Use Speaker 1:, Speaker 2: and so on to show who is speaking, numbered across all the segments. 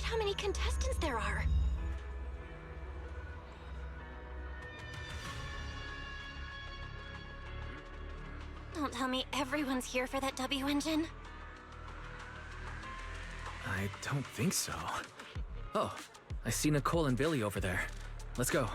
Speaker 1: how many contestants there are. Don't tell me everyone's here for that W engine.
Speaker 2: I don't think so. Oh, I see Nicole and Billy over there. Let's go.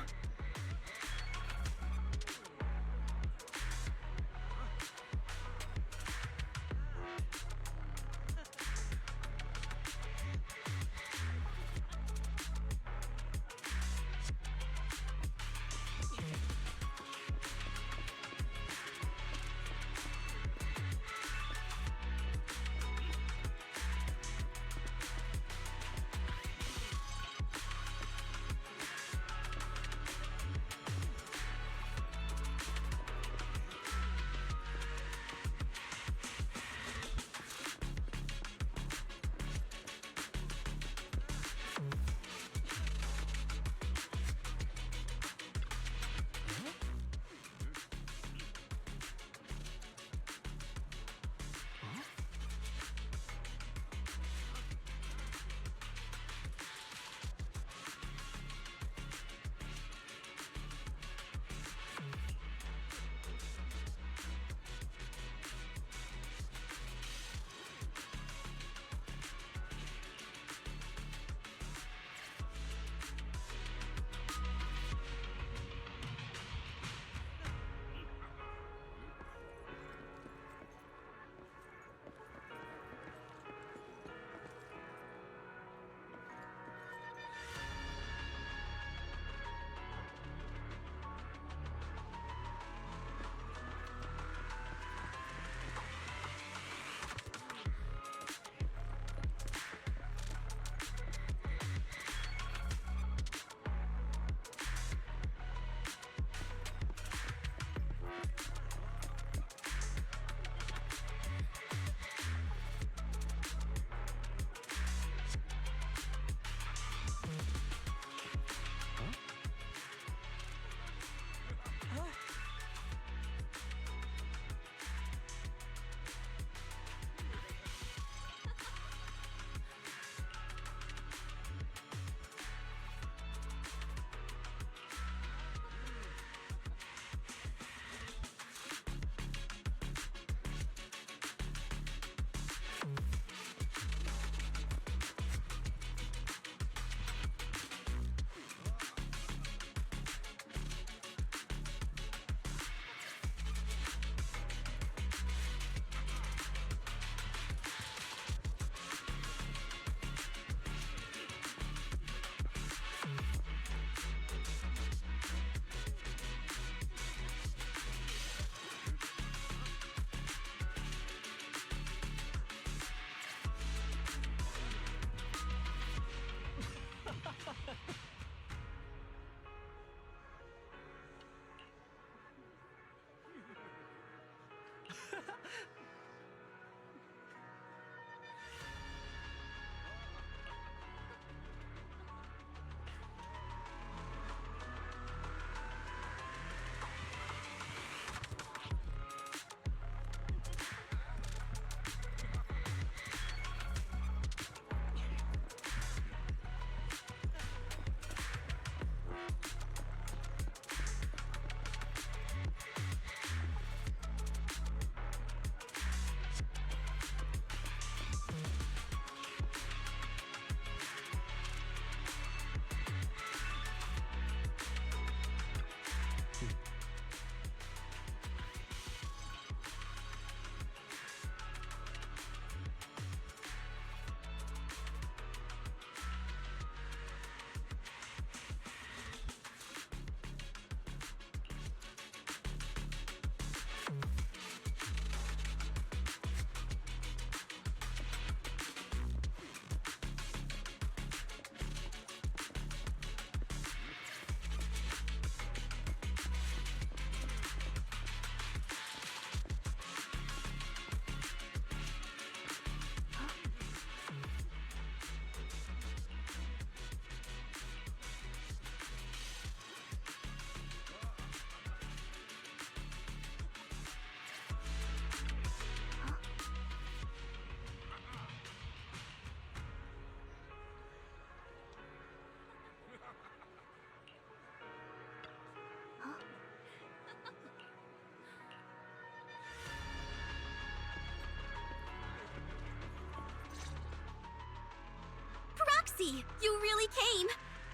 Speaker 3: Proxy, you really came!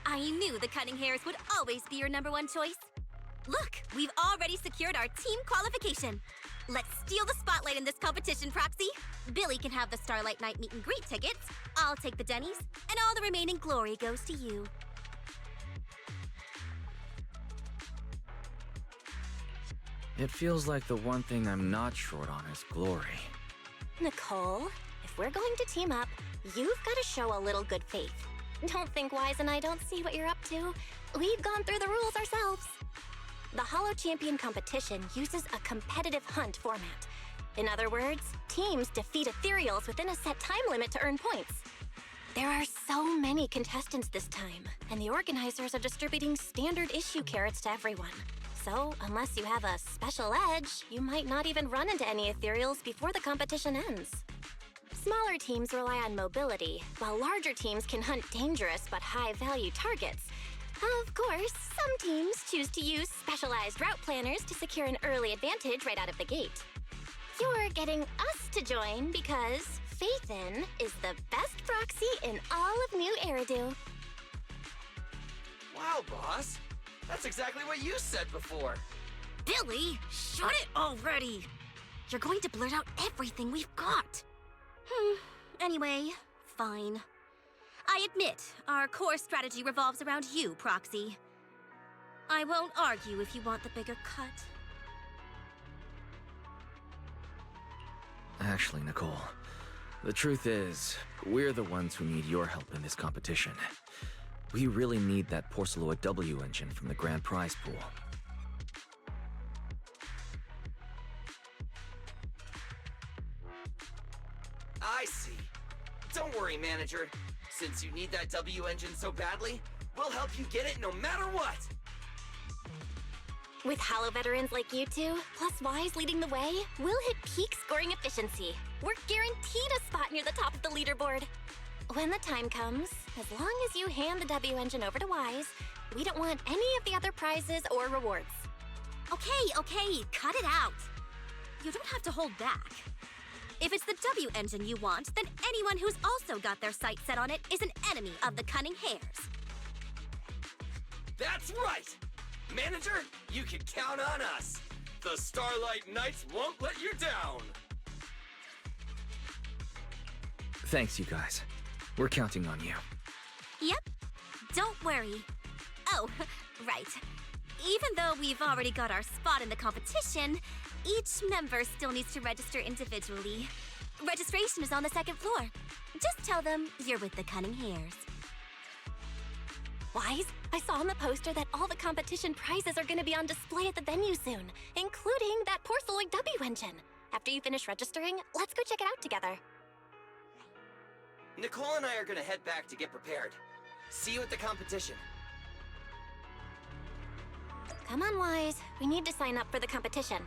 Speaker 3: I knew the Cunning Hairs would always be your #1 choice. Look, we've already secured our team qualification. Let's steal the spotlight in this competition, Proxy. Billy can have the Starlight Night meet and greet tickets, I'll take the Denny's, and all the remaining glory goes to you.
Speaker 2: It feels like the one thing I'm not short on is glory.
Speaker 1: Nicole, if we're going to team up, you've got to show a little good faith. Don't think Wise and I don't see what you're up to. We've gone through the rules ourselves. The Hollow Champion competition uses a competitive hunt format. In other words, teams defeat ethereals within a set time limit to earn points. There are so many contestants this time, and the organizers are distributing standard issue carrots to everyone. So, unless you have a special edge, you might not even run into any ethereals before the competition ends. Smaller teams rely on mobility, while larger teams can hunt dangerous but high-value targets. Of course, some teams choose to use specialized route planners to secure an early advantage right out of the gate. You're getting us to join because Faithin is the best proxy in all of New Eridan.
Speaker 4: Wow, boss. That's exactly what you said before.
Speaker 3: Billy, shut it already! You're going to blurt out everything we've got. Anyway, fine. I admit, our core strategy revolves around you, Proxy. I won't argue if you want the bigger cut.
Speaker 2: Actually, Nicole, the truth is, we're the ones who need your help in this competition. We really need that Porceloid W engine from the grand prize pool.
Speaker 4: I see. Don't worry, manager. Since you need that W engine so badly, we'll help you get it no matter what!
Speaker 1: With Hollow veterans like you two, plus Wise leading the way, we'll hit peak scoring efficiency. We're guaranteed a spot near the top of the leaderboard. When the time comes, as long as you hand the W engine over to Wise, we don't want any of the other prizes or rewards.
Speaker 3: Okay, cut it out. You don't have to hold back. If it's the W engine you want, then anyone who's also got their sights set on it is an enemy of the Cunning Hairs.
Speaker 4: That's right! Manager, you can count on us! The Starlight Knights won't let you down!
Speaker 2: Thanks, you guys. We're counting on you.
Speaker 3: Yep, don't worry. Oh, right. Even though we've already got our spot in the competition, each member still needs to register individually. Registration is on the second floor. Just tell them you're with the Cunning Hairs.
Speaker 1: Wise, I saw on the poster that all the competition prizes are going to be on display at the venue soon, including that Porceloid W engine. After you finish registering, let's go check it out together.
Speaker 4: Nicole and I are gonna head back to get prepared. See you at the competition.
Speaker 1: Come on, Wise. We need to sign up for the competition.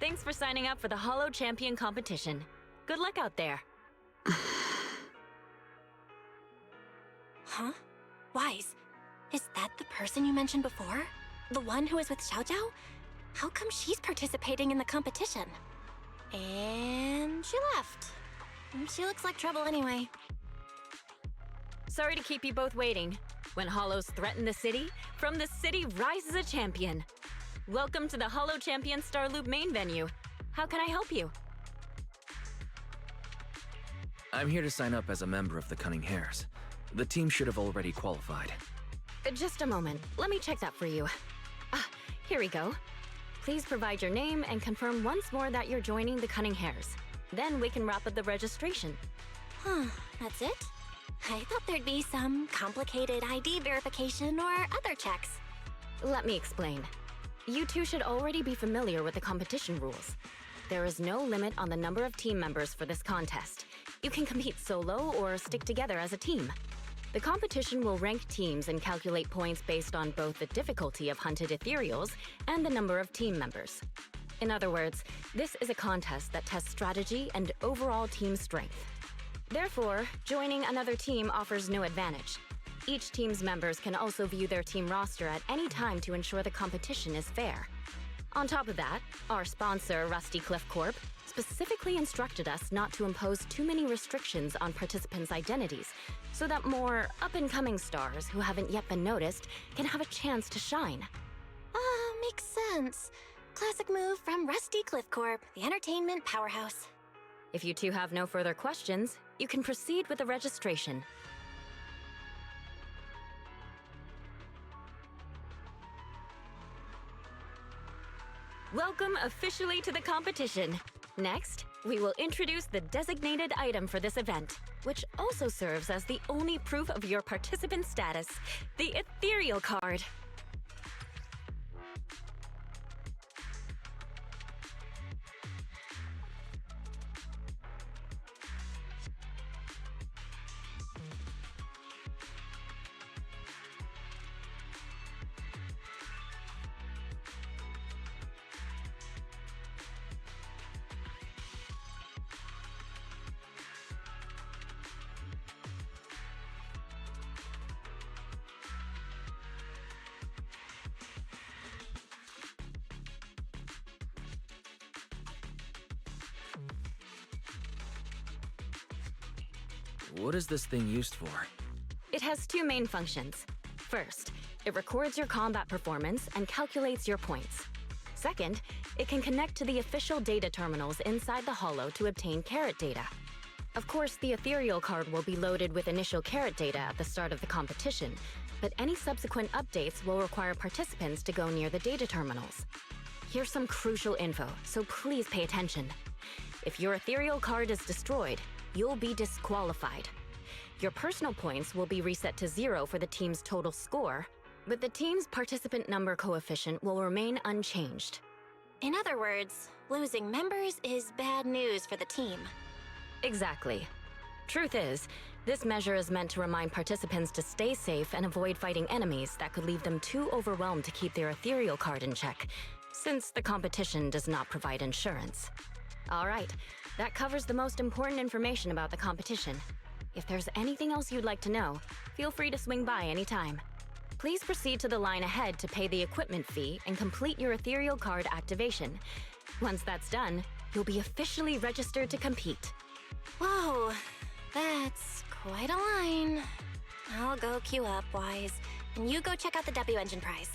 Speaker 5: Thanks for signing up for the Holo Champion competition. Good luck out there.
Speaker 1: Huh? Wise, is that the person you mentioned before? The one who was with Xiao Zhao? How come she's participating in the competition? And she left. She looks like trouble anyway.
Speaker 5: Sorry to keep you both waiting. When Holos threaten the city, from the city rises a champion. Welcome to the Holo Champion Star Loop main venue. How can I help you?
Speaker 2: I'm here to sign up as a member of the Cunning Hares. The team should have already qualified.
Speaker 5: Just a moment. Let me check that for you. Ah, here we go. Please provide your name and confirm once more that you're joining the Cunning Hares. Then we can wrap up the registration.
Speaker 1: Huh, that's it? I thought there'd be some complicated ID verification or other checks.
Speaker 5: Let me explain. You two should already be familiar with the competition rules. There is no limit on the number of team members for this contest. You can compete solo or stick together as a team. The competition will rank teams and calculate points based on both the difficulty of hunted ethereals and the number of team members. In other words, this is a contest that tests strategy and overall team strength. Therefore, joining another team offers no advantage. Each team's members can also view their team roster at any time to ensure the competition is fair. On top of that, our sponsor, Rusty Cliff Corp, specifically instructed us not to impose too many restrictions on participants' identities, so that more up-and-coming stars who haven't yet been noticed can have a chance to shine.
Speaker 1: Makes sense. Classic move from Rusty Cliff Corp, the entertainment powerhouse.
Speaker 5: If you two have no further questions, you can proceed with the registration. Welcome officially to the competition. Next, we will introduce the designated item for this event, which also serves as the only proof of your participant status, the Ethereal Card.
Speaker 2: What is this thing used for?
Speaker 5: It has two main functions. First, it records your combat performance and calculates your points. Second, it can connect to the official data terminals inside the Holo to obtain carrot data. Of course, the Ethereal Card will be loaded with initial carrot data at the start of the competition, but any subsequent updates will require participants to go near the data terminals. Here's some crucial info, so please pay attention. If your Ethereal Card is destroyed, you'll be disqualified. Your personal points will be reset to 0 for the team's total score, but the team's participant number coefficient will remain unchanged.
Speaker 1: In other words, losing members is bad news for the team.
Speaker 5: Exactly. Truth is, this measure is meant to remind participants to stay safe and avoid fighting enemies that could leave them too overwhelmed to keep their Ethereal Card in check, since the competition does not provide insurance. All right, that covers the most important information about the competition. If there's anything else you'd like to know, feel free to swing by anytime. Please proceed to the line ahead to pay the equipment fee and complete your Ethereal Card activation. Once that's done, you'll be officially registered to compete.
Speaker 1: Whoa, that's quite a line. I'll go queue up, Wise, and you go check out the W Engine prize.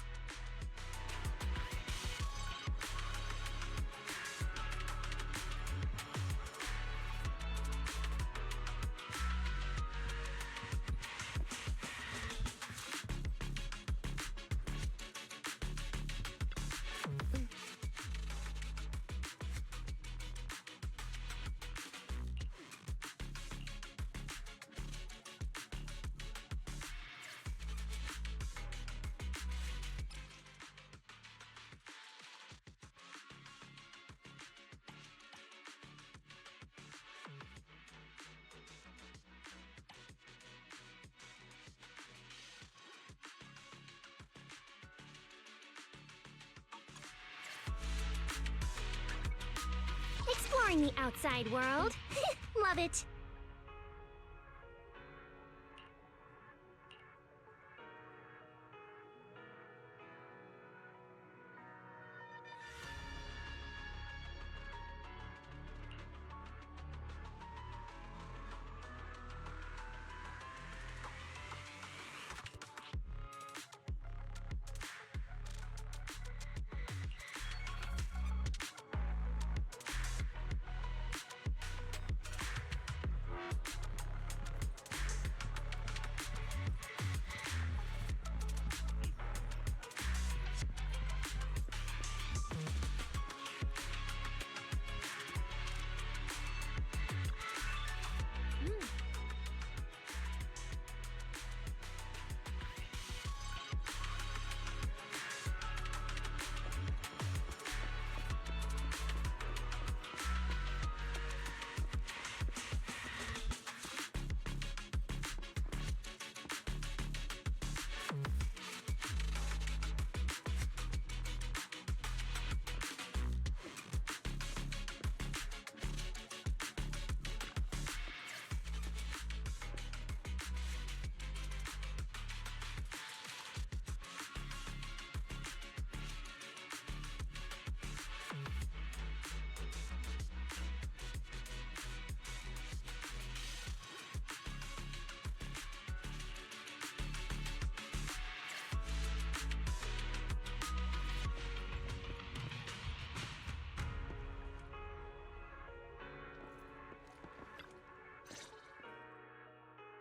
Speaker 6: exploring the outside world. Love it.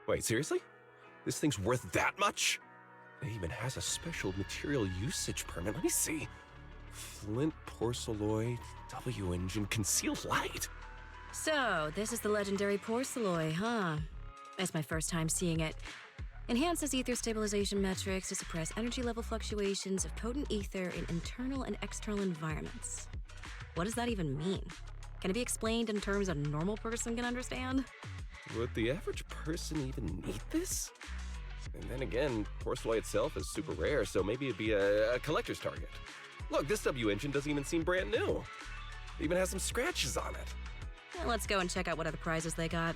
Speaker 7: Wait, seriously? This thing's worth that much? It even has a special material usage permit. Let me see. Flint porcelloy, W engine, concealed light.
Speaker 8: So, this is the legendary porcelloy, huh? It's my first time seeing it. Enhances ether stabilization metrics to suppress energy level fluctuations of potent ether in internal and external environments. What does that even mean? Can it be explained in terms a normal person can understand?
Speaker 7: Would the average person even need this? And then again, porcelloy itself is super rare, so maybe it'd be a collector's target. Look, this W engine doesn't even seem brand new. It even has some scratches on it.
Speaker 8: Well, let's go and check out what other prizes they got.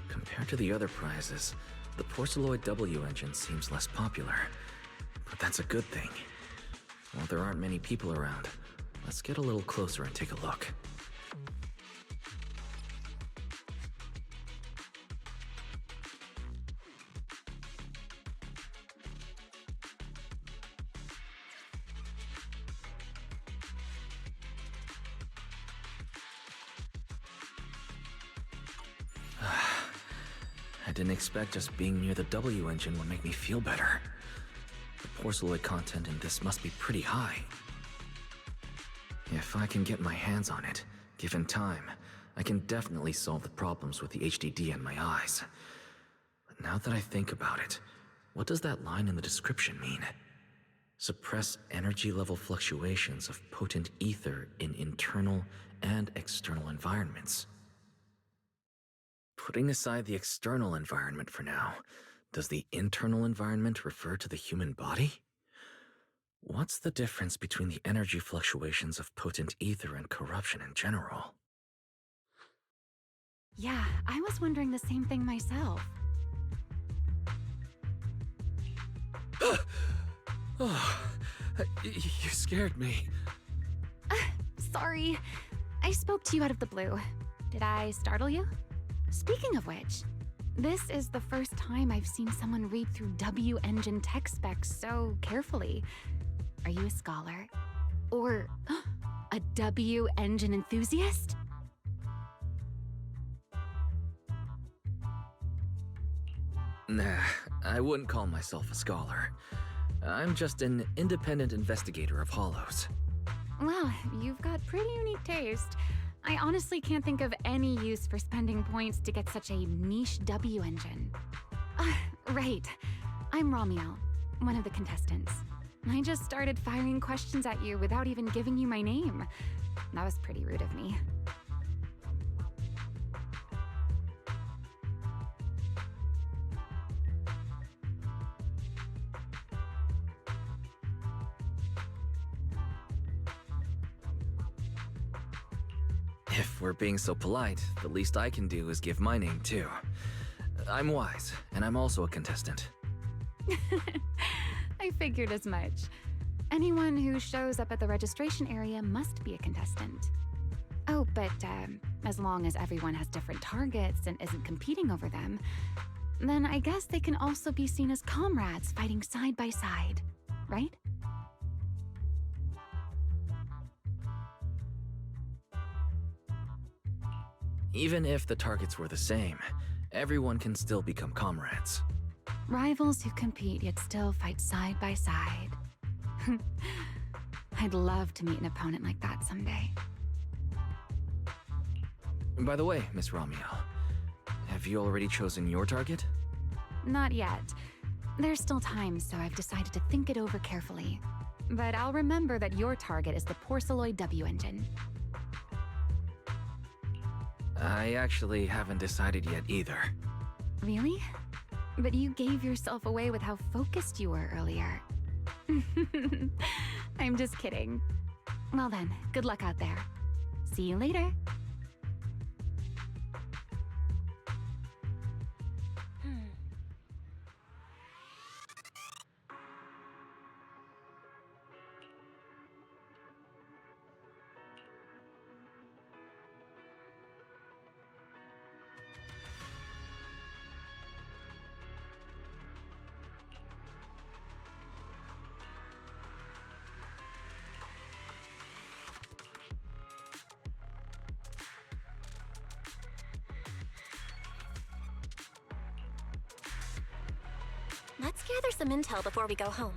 Speaker 2: Compared to the other prizes, the porcelloid W engine seems less popular. But that's a good thing. While there aren't many people around, let's get a little closer and take a look. I didn't expect just being near the W engine would make me feel better. The porcelloid content in this must be pretty high. If I can get my hands on it, given time, I can definitely solve the problems with the HDD in my eyes. But now that I think about it, what does that line in the description mean? Suppress energy level fluctuations of potent ether in internal and external environments. Putting aside the external environment for now, does the internal environment refer to the human body? What's the difference between the energy fluctuations of potent ether and corruption in general?
Speaker 9: Yeah, I was wondering the same thing myself.
Speaker 2: Oh, you scared me.
Speaker 9: Sorry. I spoke to you out of the blue. Did I startle you? Speaking of which, this is the first time I've seen someone read through W engine tech specs so carefully. Are you a scholar? Or a W engine enthusiast?
Speaker 2: Nah, I wouldn't call myself a scholar. I'm just an independent investigator of hollows.
Speaker 9: Well, you've got pretty unique taste. I honestly can't think of any use for spending points to get such a niche W engine. Right. I'm Ramiel, one of the contestants. I just started firing questions at you without even giving you my name. That was pretty rude of me.
Speaker 2: If we're being so polite, the least I can do is give my name too. I'm Wise, and I'm also a contestant.
Speaker 9: I figured as much. Anyone who shows up at the registration area must be a contestant. Oh, but as long as everyone has different targets and isn't competing over them, then I guess they can also be seen as comrades fighting side by side, right?
Speaker 2: Even if the targets were the same, everyone can still become comrades.
Speaker 9: Rivals who compete yet still fight side by side. I'd love to meet an opponent like that someday.
Speaker 2: By the way, Miss Ramiel, have you already chosen your target?
Speaker 9: Not yet. There's still time, so I've decided to think it over carefully. But I'll remember that your target is the Porceloid W engine.
Speaker 2: I actually haven't decided yet either.
Speaker 9: Really? But you gave yourself away with how focused you were earlier. I'm just kidding. Well then, good luck out there. See you later.
Speaker 1: Let's gather some intel before we go home.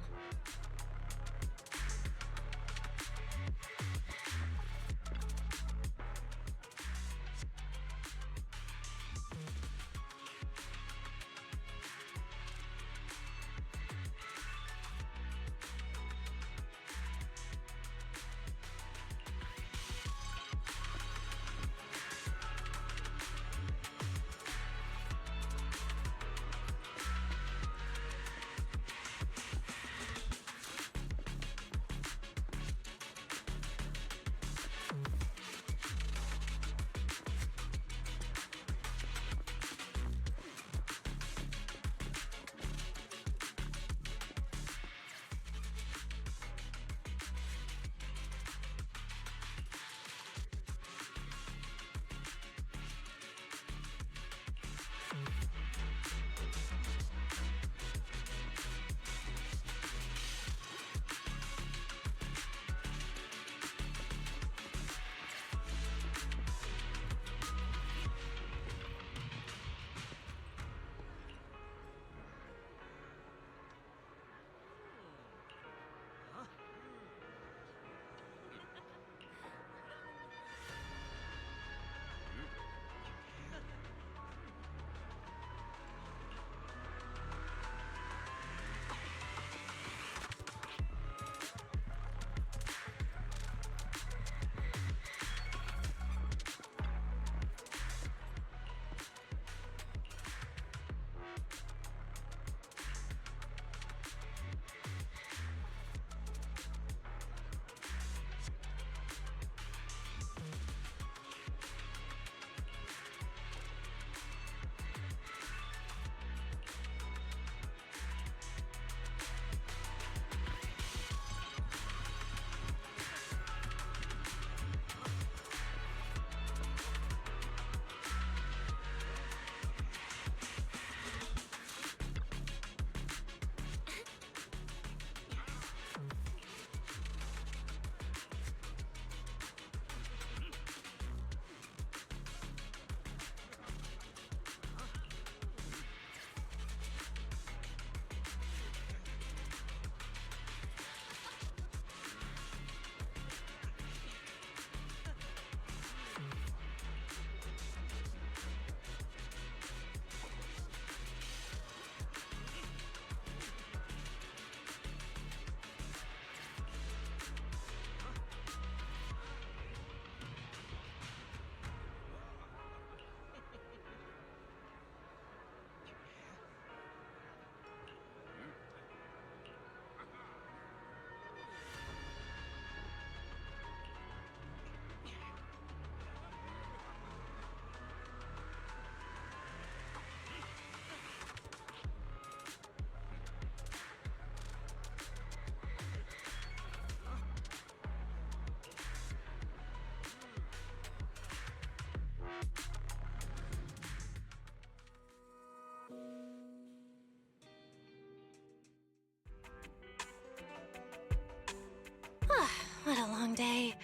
Speaker 1: What a long day.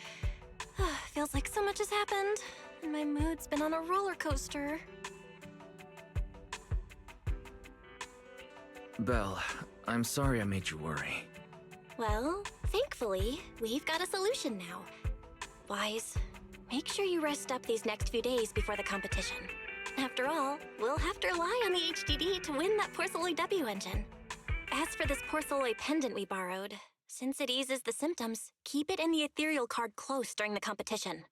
Speaker 1: Feels like so much has happened, and my mood's been on a roller coaster.
Speaker 2: Belle, I'm sorry I made you worry.
Speaker 1: Well, thankfully, we've got a solution now. Wise, make sure you rest up these next few days before the competition. After all, we'll have to rely on the HDD to win that Porcelloy W engine. As for this Porcelloy pendant we borrowed, since it eases the symptoms, keep it in the ethereal card close during the competition.